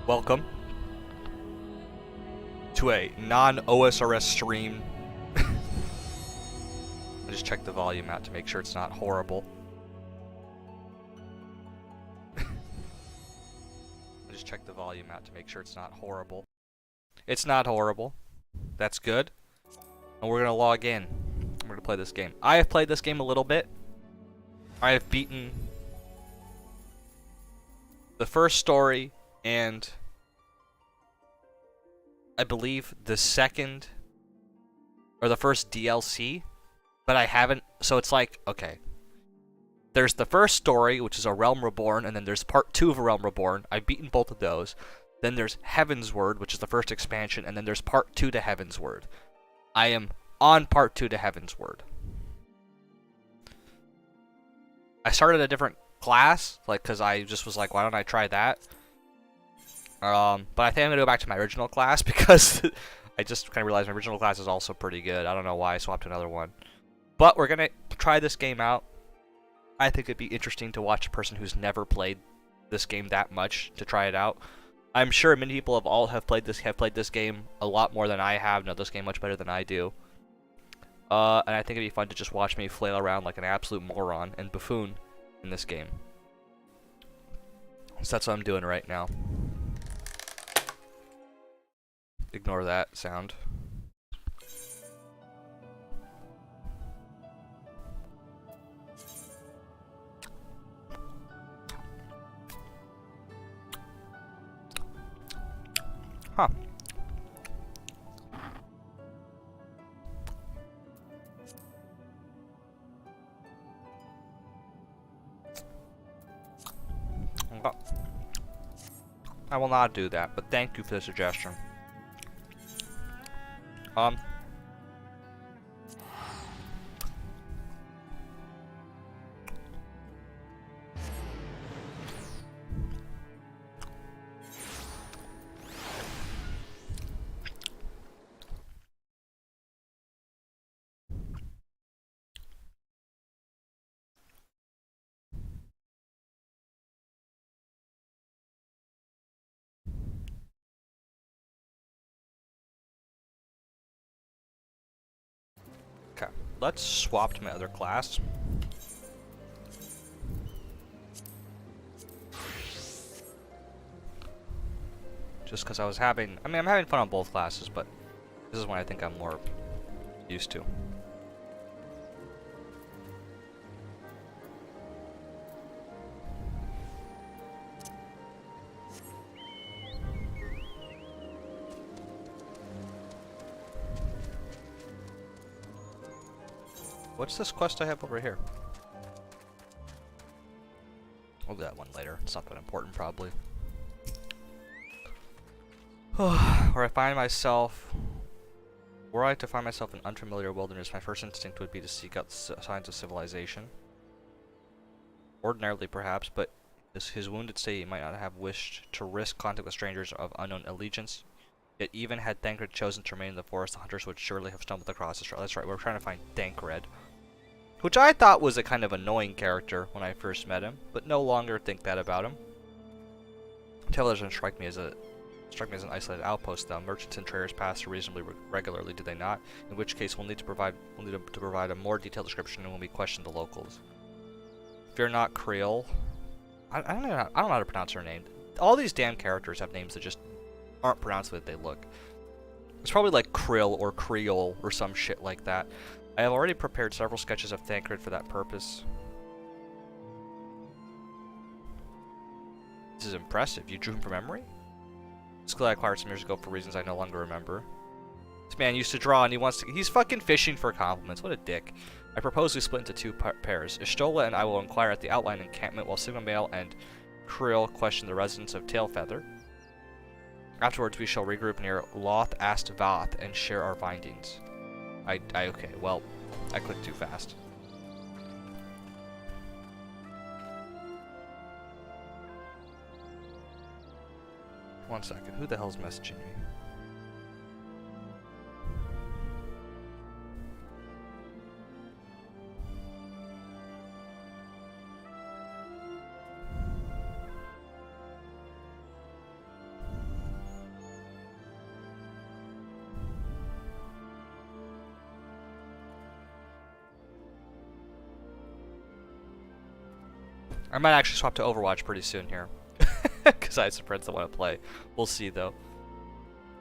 Welcome to a non-OSRS stream. I just checked the volume out to make sure it's not horrible. It's not horrible. That's good. And we're gonna log in. We're gonna play this game. I have played this game a little bit. I have beaten the first story and I believe the second or the first DLC, but I haven't. So it's like, okay, there's the first story, which is A Realm Reborn, and then there's part 2 of A Realm Reborn. I've beaten both of those. Then there's Heavensward, which is the first expansion, and then there's part 2 to Heavensward. I am on part 2 to Heavensward. I started a different class, like, because I just was like, why don't I try that? But I think I'm going to go back to my original class because I just kind of realized my original class is also pretty good. I don't know why I swapped to another one. But we're going to try this game out. I think it'd be interesting to watch a person who's never played this game that much to try it out. I'm sure many people have played this game a lot more than I have, know this game much better than I do. And I think it'd be fun to just watch me flail around like an absolute moron and buffoon in this game. So that's what I'm doing right now. Ignore that sound. Huh. Well, I will not do that, but thank you for the suggestion. Okay, let's swap to my other class. Just because I'm having fun on both classes, but this is one I think I'm more used to. What's this quest I have over here? I'll do that one later. It's not that important, probably. Were I to find myself in unfamiliar wilderness, my first instinct would be to seek out signs of civilization. Ordinarily, perhaps, but his wounded state he might not have wished to risk contact with strangers of unknown allegiance. Yet even had Thancred chosen to remain in the forest, the hunters would surely have stumbled across this trail. That's right, we're trying to find Thancred, which I thought was a kind of annoying character when I first met him, but no longer think that about him. Taylor doesn't strike me as an isolated outpost, though. Merchants and traders pass through reasonably regularly, do they not? In which case, we'll need to provide a more detailed description when we question the locals. Fear not, Creole. I don't know how to pronounce her name. All these damn characters have names that just aren't pronounced the way they look. It's probably like Krill or Creole or some shit like that. I have already prepared several sketches of Thancred for that purpose. This is impressive. You drew him from memory? Skill I acquired some years ago for reasons I no longer remember. This man used to draw and he's fucking fishing for compliments. What a dick. I propose we split into two pairs. Ishtola and I will inquire at the outline encampment while Sigma Male and Krill question the residents of Tailfeather. Afterwards, we shall regroup near Loth Ast Vath and share our findings. Okay, well, I clicked too fast. One second, who the hell's messaging me? I might actually swap to Overwatch pretty soon here. Because I have some friends that want to play. We'll see, though.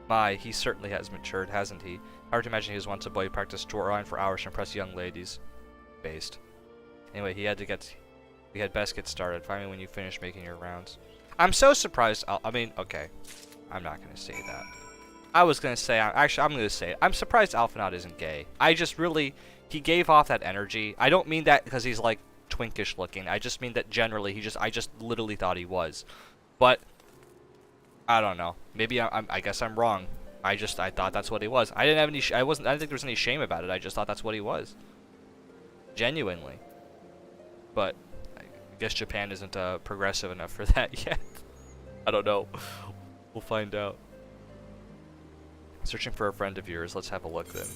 My, he certainly has matured, hasn't he? Hard to imagine he was once a boy who practiced drawing for hours to impress young ladies. Based. Anyway, we had best get started. Find me when you finish making your rounds. I'm so surprised. I mean, okay. I'm not going to say that. I was going to say, actually, I'm going to say it. I'm surprised Alphanaut isn't gay. I just really, he gave off that energy. I don't mean that because he's like twinkish looking. I just mean that generally, I just literally thought he was. But, I don't know. Maybe I guess I'm wrong. I thought that's what he was. I didn't have any, I didn't think there was any shame about it. I just thought that's what he was. Genuinely. But, I guess Japan isn't progressive enough for that yet. I don't know. We'll find out. Searching for a friend of yours. Let's have a look then.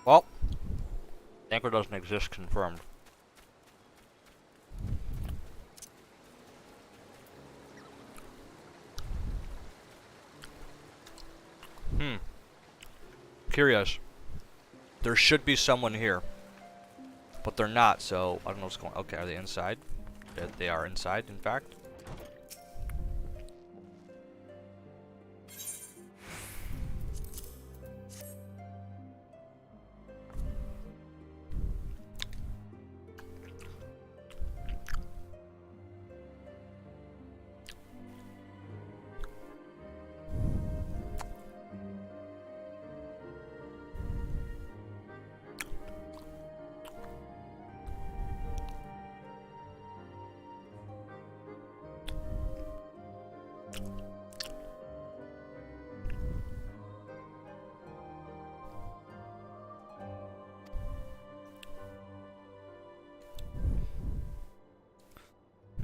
Well, anchor doesn't exist, confirmed. Curious. There should be someone here. But they're not, so I don't know what's going on. Okay, are they inside? They are inside, in fact.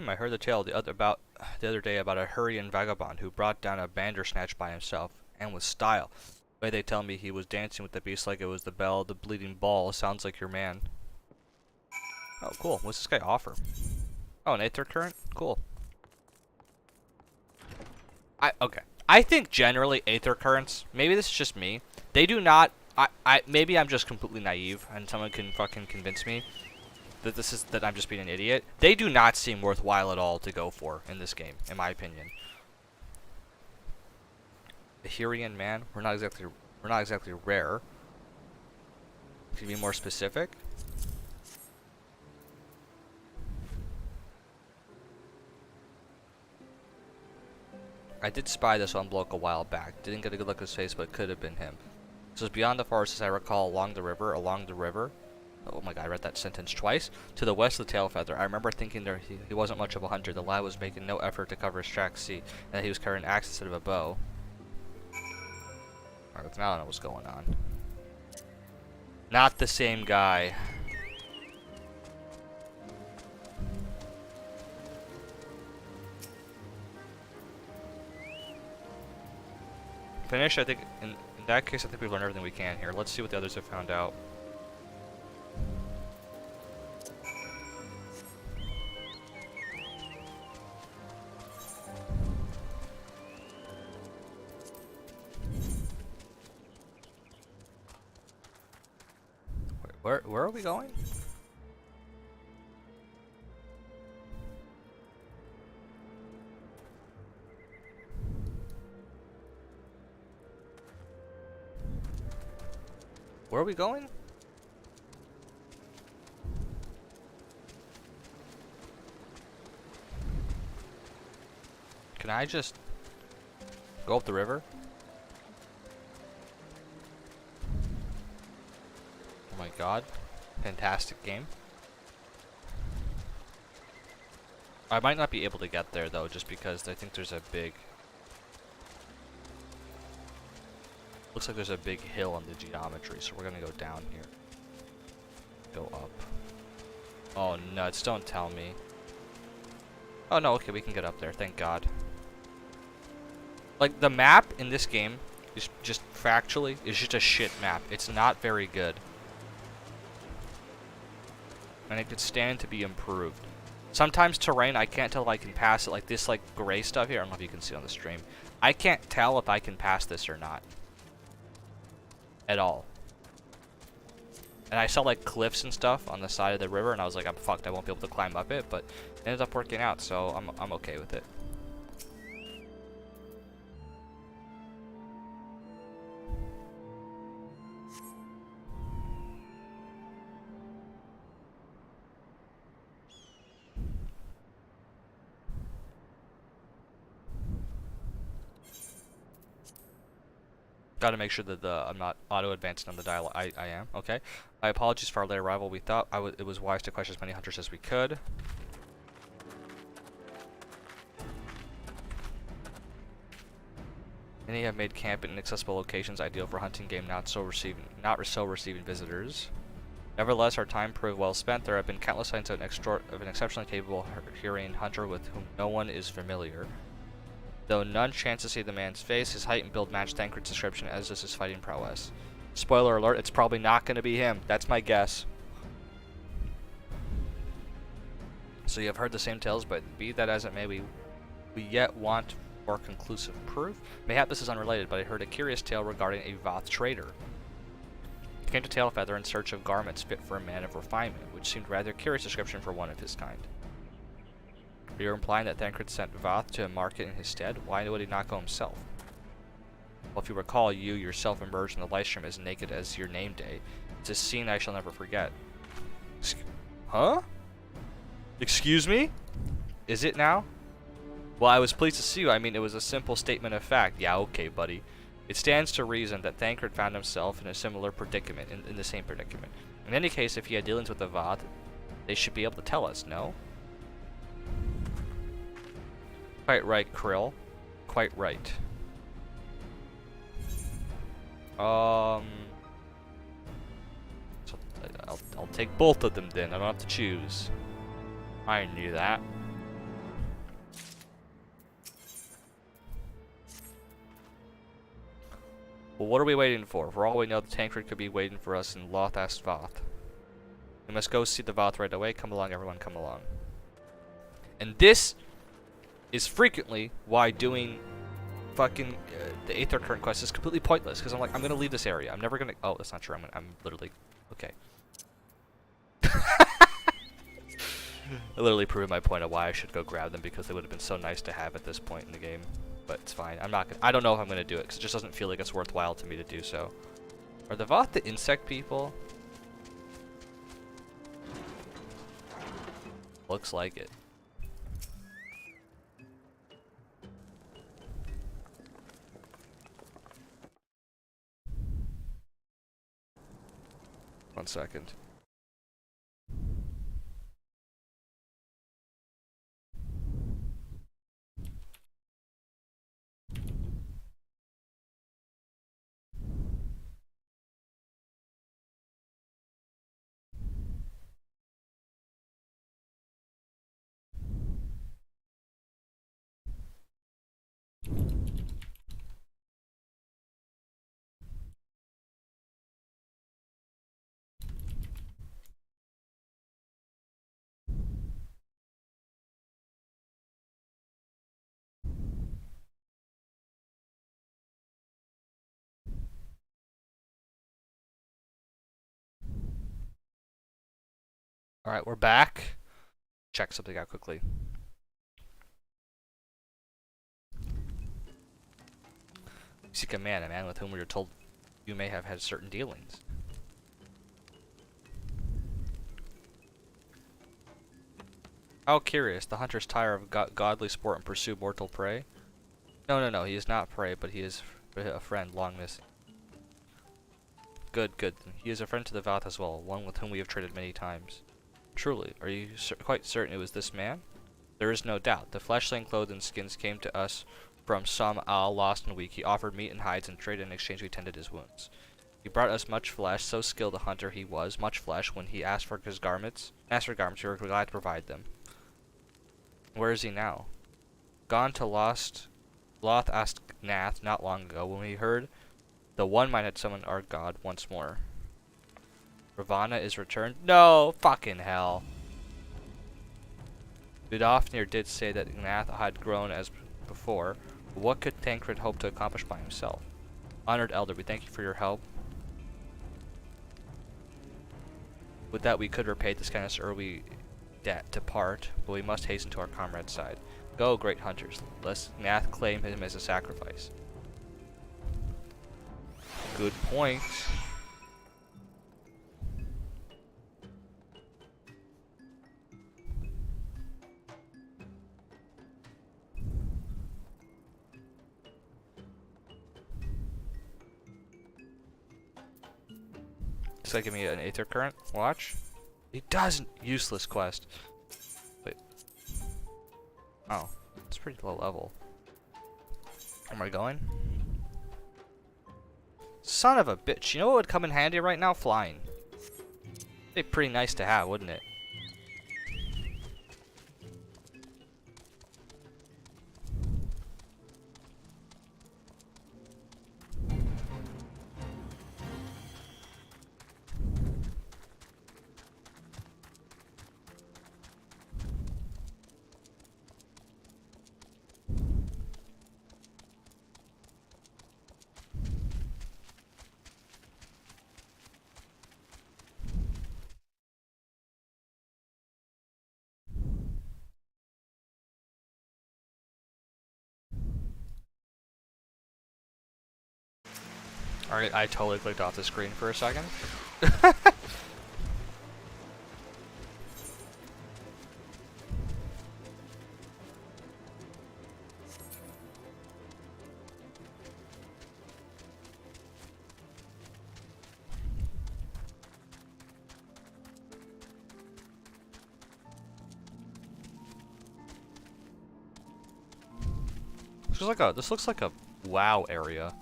I heard the tale the other day about a Hurrian vagabond who brought down a Bandersnatch by himself, and with style. The way they tell me he was dancing with the beast like it was the bell of the bleeding ball. Sounds like your man. Oh, cool. What's this guy offer? Oh, an Aether Current? Cool. Okay. I think generally Aether Currents, maybe this is just me, they do not, maybe I'm just completely naive, and someone can fucking convince me that I'm just being an idiot. They do not seem worthwhile at all to go for in this game, in my opinion. The Hurrian man, we're not exactly rare. Can you be more specific? I did spy this on bloke a while back. Didn't get a good look at his face, but it could have been him. This was beyond the forest, as I recall, along the river. Oh my god, I read that sentence twice. To the west of the Tailfeather. I remember thinking he wasn't much of a hunter. The lad was making no effort to cover his tracks, see, and that he was carrying an axe instead of a bow. Alright, now I know what's going on. Not the same guy. Finish, I think, in that case, I think we've learned everything we can here. Let's see what the others have found out. Wait, where are we going? Where are we going? Can I just go up the river? Oh my god. Fantastic game. I might not be able to get there though, just because I think there's a big... Looks like there's a big hill on the geometry, so we're gonna go down here. Go up. Oh nuts, don't tell me. Oh no, okay, we can get up there, thank god. Like, the map in this game is just factually, is just a shit map. It's not very good. And it could stand to be improved. Sometimes terrain, I can't tell if I can pass it. Like this, like, gray stuff here, I don't know if you can see on the stream. I can't tell if I can pass this or not. At all. And I saw, like, cliffs and stuff on the side of the river, and I was like, I'm fucked, I won't be able to climb up it, but it ended up working out, so I'm okay with it. Gotta make sure that I'm not auto-advancing on the dial. I am. Okay. My apologies for our late arrival. We thought it was wise to question as many hunters as we could. Many have made camp in inaccessible locations ideal for hunting game, not so receiving visitors. Nevertheless, our time proved well spent. There have been countless signs of an exceptionally capable Hurrian hunter with whom no one is familiar. Though none chance to see the man's face, his height and build match Thancred's description, as does his fighting prowess. Spoiler alert, it's probably not going to be him. That's my guess. So you have heard the same tales, but be that as it may, we yet want more conclusive proof. Mayhap this is unrelated, but I heard a curious tale regarding a Voth trader. He came to Tailfeather in search of garments fit for a man of refinement, which seemed rather a curious description for one of his kind. You're implying that Thancred sent Voth to market in his stead? Why would he not go himself? Well, if you recall, you yourself emerged in the live stream as naked as your name day. It's a scene I shall never forget. Huh? Excuse me? Is it now? Well, I was pleased to see you. I mean, it was a simple statement of fact. Yeah, okay, buddy. It stands to reason that Thancred found himself in a similar predicament, in the same predicament. In any case, if he had dealings with the Voth, they should be able to tell us, no? Quite right, Krill. Quite right. So I'll take both of them then. I don't have to choose. I knew that. Well, what are we waiting for? For all we know, the Tancred could be waiting for us in Lothast Voth. We must go see the Voth right away. Come along, everyone, come along. And this is frequently why doing fucking the Aether Current quest is completely pointless, because I'm like, I'm gonna leave this area. I'm never gonna. Oh, that's not true. I'm literally okay. I literally proved my point of why I should go grab them, because they would have been so nice to have at this point in the game. But it's fine. I'm not. I don't know if I'm gonna do it, because it just doesn't feel like it's worthwhile to me to do so. Are the Voth the insect people? Looks like it. One second. Alright, we're back. Check something out quickly. You seek a man with whom we are told you may have had certain dealings. How curious, the hunters tire of godly sport and pursue mortal prey. No, no, no. He is not prey, but he is a friend long missing. Good, good. He is a friend to the Vath as well, one with whom we have traded many times. Truly, are you quite certain it was this man? There is no doubt. The fleshling clothed and skins came to us from some isle lost and weak. He offered meat and hides and trade in exchange we tended his wounds. He brought us much flesh, so skilled a hunter he was, much flesh. When he asked for his garments, we were glad to provide them. Where is he now? Gone to Loth asked Nath not long ago when we heard the one might had summoned our god once more. Ravana is returned? No! Fucking hell. Vidofnir did say that Nath had grown as before, but what could Tancred hope to accomplish by himself? Honored Elder, we thank you for your help. With that we could repay this kindness or we depart, but we must hasten to our comrade's side. Go, great hunters, lest Nath claim him as a sacrifice. Good point. It's gonna give me an Aether Current. Watch. It doesn't. Useless quest. Wait. Oh, it's pretty low level. Where am I going? Son of a bitch. You know what would come in handy right now? Flying. It'd be pretty nice to have, wouldn't it? Alright, I totally clicked off the screen for a second. This looks like a WoW area.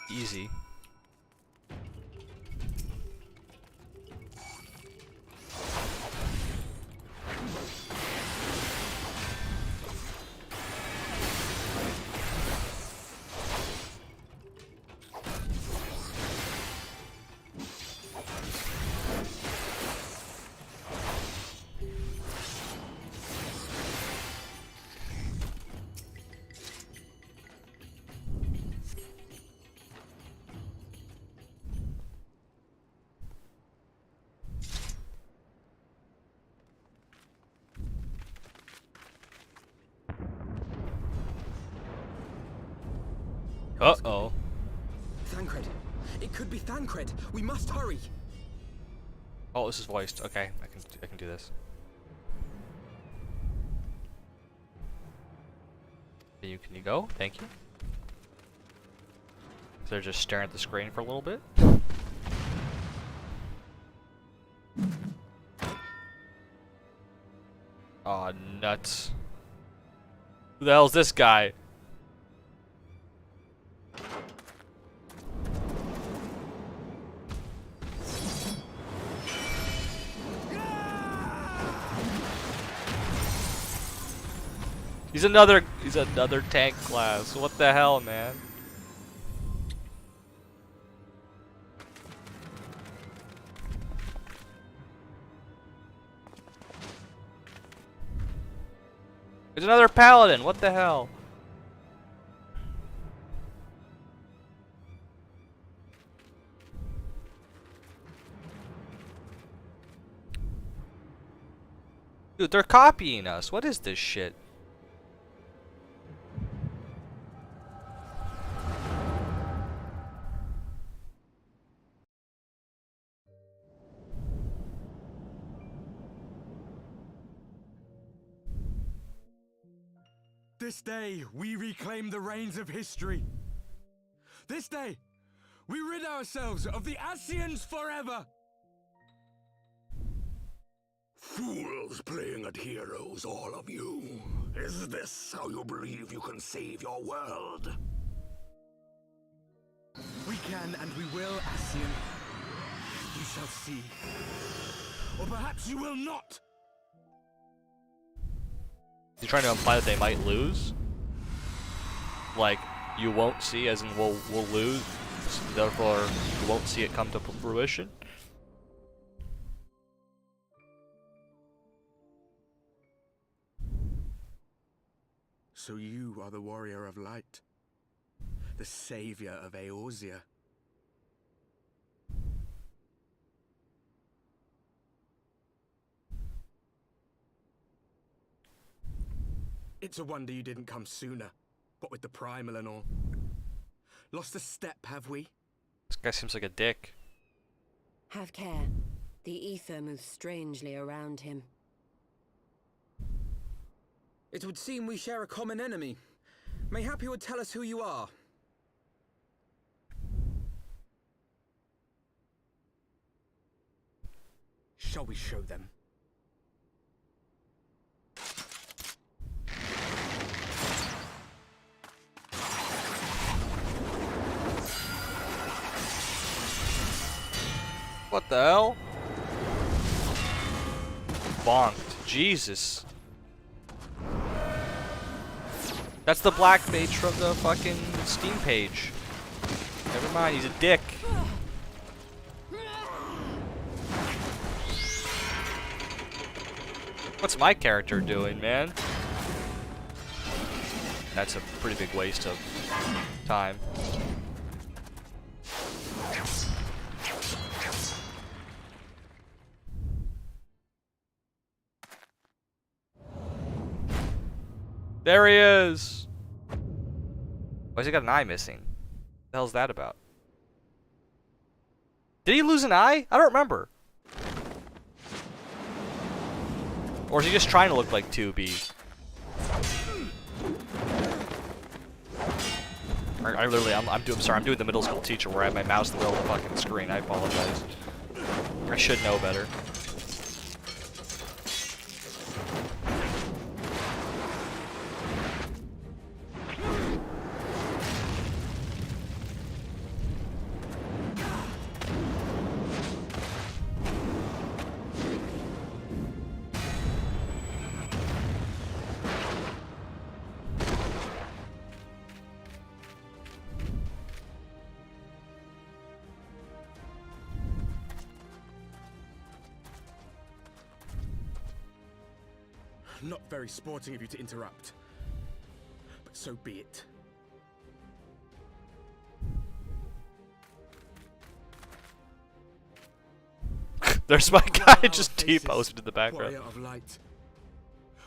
Easy. Uh-oh. Thancred. It could be Thancred. We must hurry. Oh, this is voiced. Okay, I can do this. Can you go? Thank you. They're just staring at the screen for a little bit. Aw, nuts. Who the hell's this guy? He's another tank class. What the hell, man? There's another paladin. What the hell? Dude, they're copying us. What is this shit? This day, we reclaim the reins of history. This day, we rid ourselves of the Asians forever. Fools playing at heroes, all of you. Is this how you believe you can save your world? We can and we will, Asian. You shall see. Or perhaps you will not. You're trying to imply that they might lose? Like, you won't see, as in we'll lose, therefore you won't see it come to fruition? So you are the warrior of light, the savior of Eorzea. It's a wonder you didn't come sooner, what with the primal and all. Lost a step, have we? This guy seems like a dick. Have care. The ether moves strangely around him. It would seem we share a common enemy. Mayhap you would tell us who you are. Shall we show them? What the hell? Bonked. Jesus. That's the black mage from the fucking Steam page. Never mind, he's a dick. What's my character doing, man? That's a pretty big waste of time. There he is! Why's he got an eye missing? What the hell's that about? Did he lose an eye? I don't remember. Or is he just trying to look like 2B? I'm sorry, I'm doing the middle school teacher where I have my mouse in the middle of the fucking screen. I apologize. I should know better. Not very sporting of you to interrupt, but so be it. There's my guy just T-posted in the background. Warrior of light,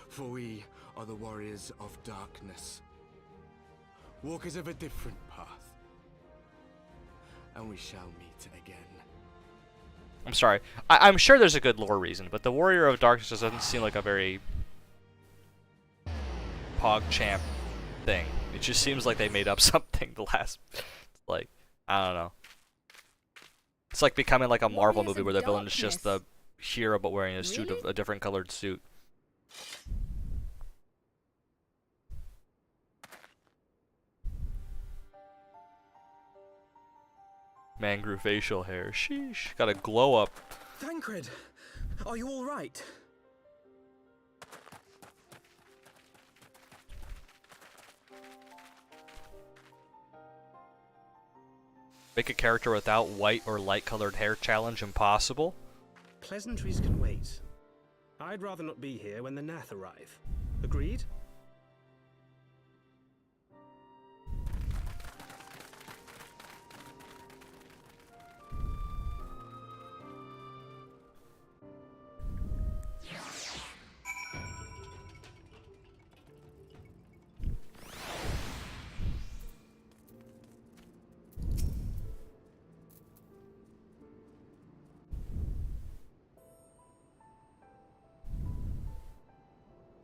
for we are the warriors of darkness, walkers of a different path, and we shall meet again. I'm sorry. I'm sure there's a good lore reason, but the Warrior of Darkness doesn't seem like a very PogChamp thing. It just seems like they made up something the last, like, I don't know. It's like becoming like a Marvel movie where the villain is just the hero but wearing a suit of a different colored suit. Man grew facial hair. Sheesh. Got a glow up. Thancred, are you all right? Make a character without white or light colored hair challenge impossible? Pleasantries can wait. I'd rather not be here when the Nath arrive. Agreed?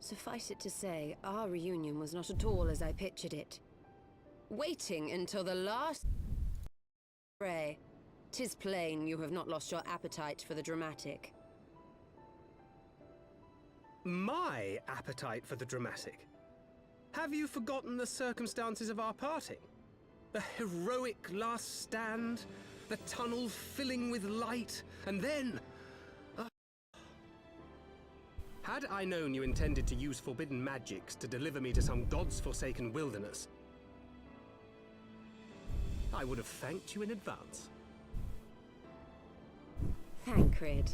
Suffice it to say, our reunion was not at all as I pictured it. Waiting until the last fray. 'Tis plain you have not lost your appetite for the dramatic. My appetite for the dramatic? Have you forgotten the circumstances of our parting? The heroic last stand, the tunnel filling with light, and then... Had I known you intended to use forbidden magics to deliver me to some god's forsaken wilderness, I would have thanked you in advance. Thancred.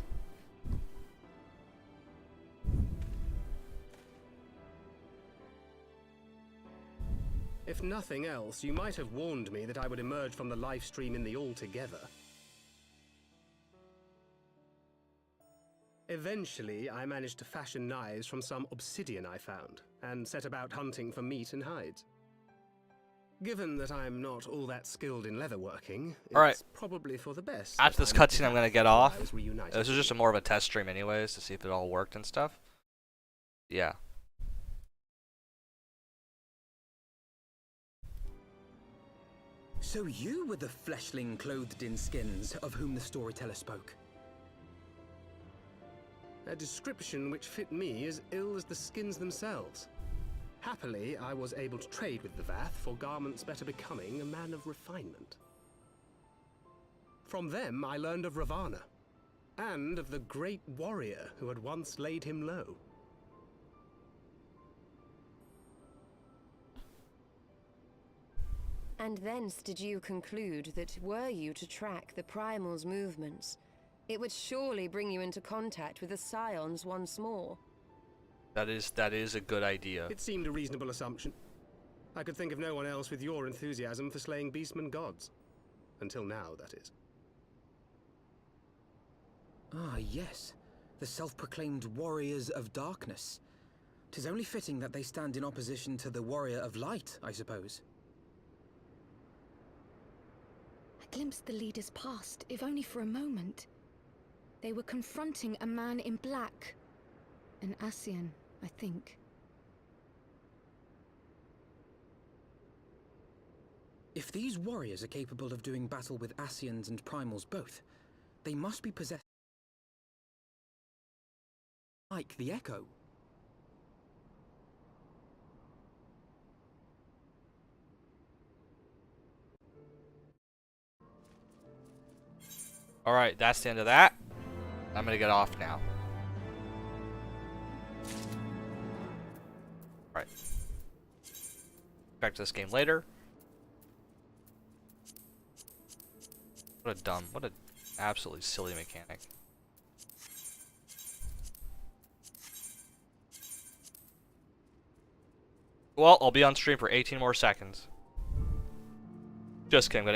If nothing else, you might have warned me that I would emerge from the live stream in the altogether. Eventually, I managed to fashion knives from some obsidian I found, and set about hunting for meat and hides. Given that I'm not all that skilled in leatherworking, it's probably for the best. After this cutscene, I'm gonna get off. This was just more of a test stream anyways, to see if it all worked and stuff. Yeah. So you were the fleshling clothed in skins of whom the storyteller spoke? A description which fit me as ill as the skins themselves. Happily, I was able to trade with the Vath for garments better becoming a man of refinement. From them, I learned of Ravana, and of the great warrior who had once laid him low. And thence did you conclude that were you to track the Primal's movements, it would surely bring you into contact with the Scions once more. That is a good idea. It seemed a reasonable assumption. I could think of no one else with your enthusiasm for slaying beastmen gods. Until now, that is. Ah, yes. The self-proclaimed warriors of darkness. 'Tis only fitting that they stand in opposition to the warrior of light, I suppose. I glimpsed the leaders past, if only for a moment. They were confronting a man in black. An Ascian, I think. If these warriors are capable of doing battle with Ascians and Primals both, they must be possessed like the Echo. Alright, that's the end of that. I'm gonna get off now. Alright. Back to this game later. What a absolutely silly mechanic. Well, I'll be on stream for 18 more seconds. Just kidding, I'm gonna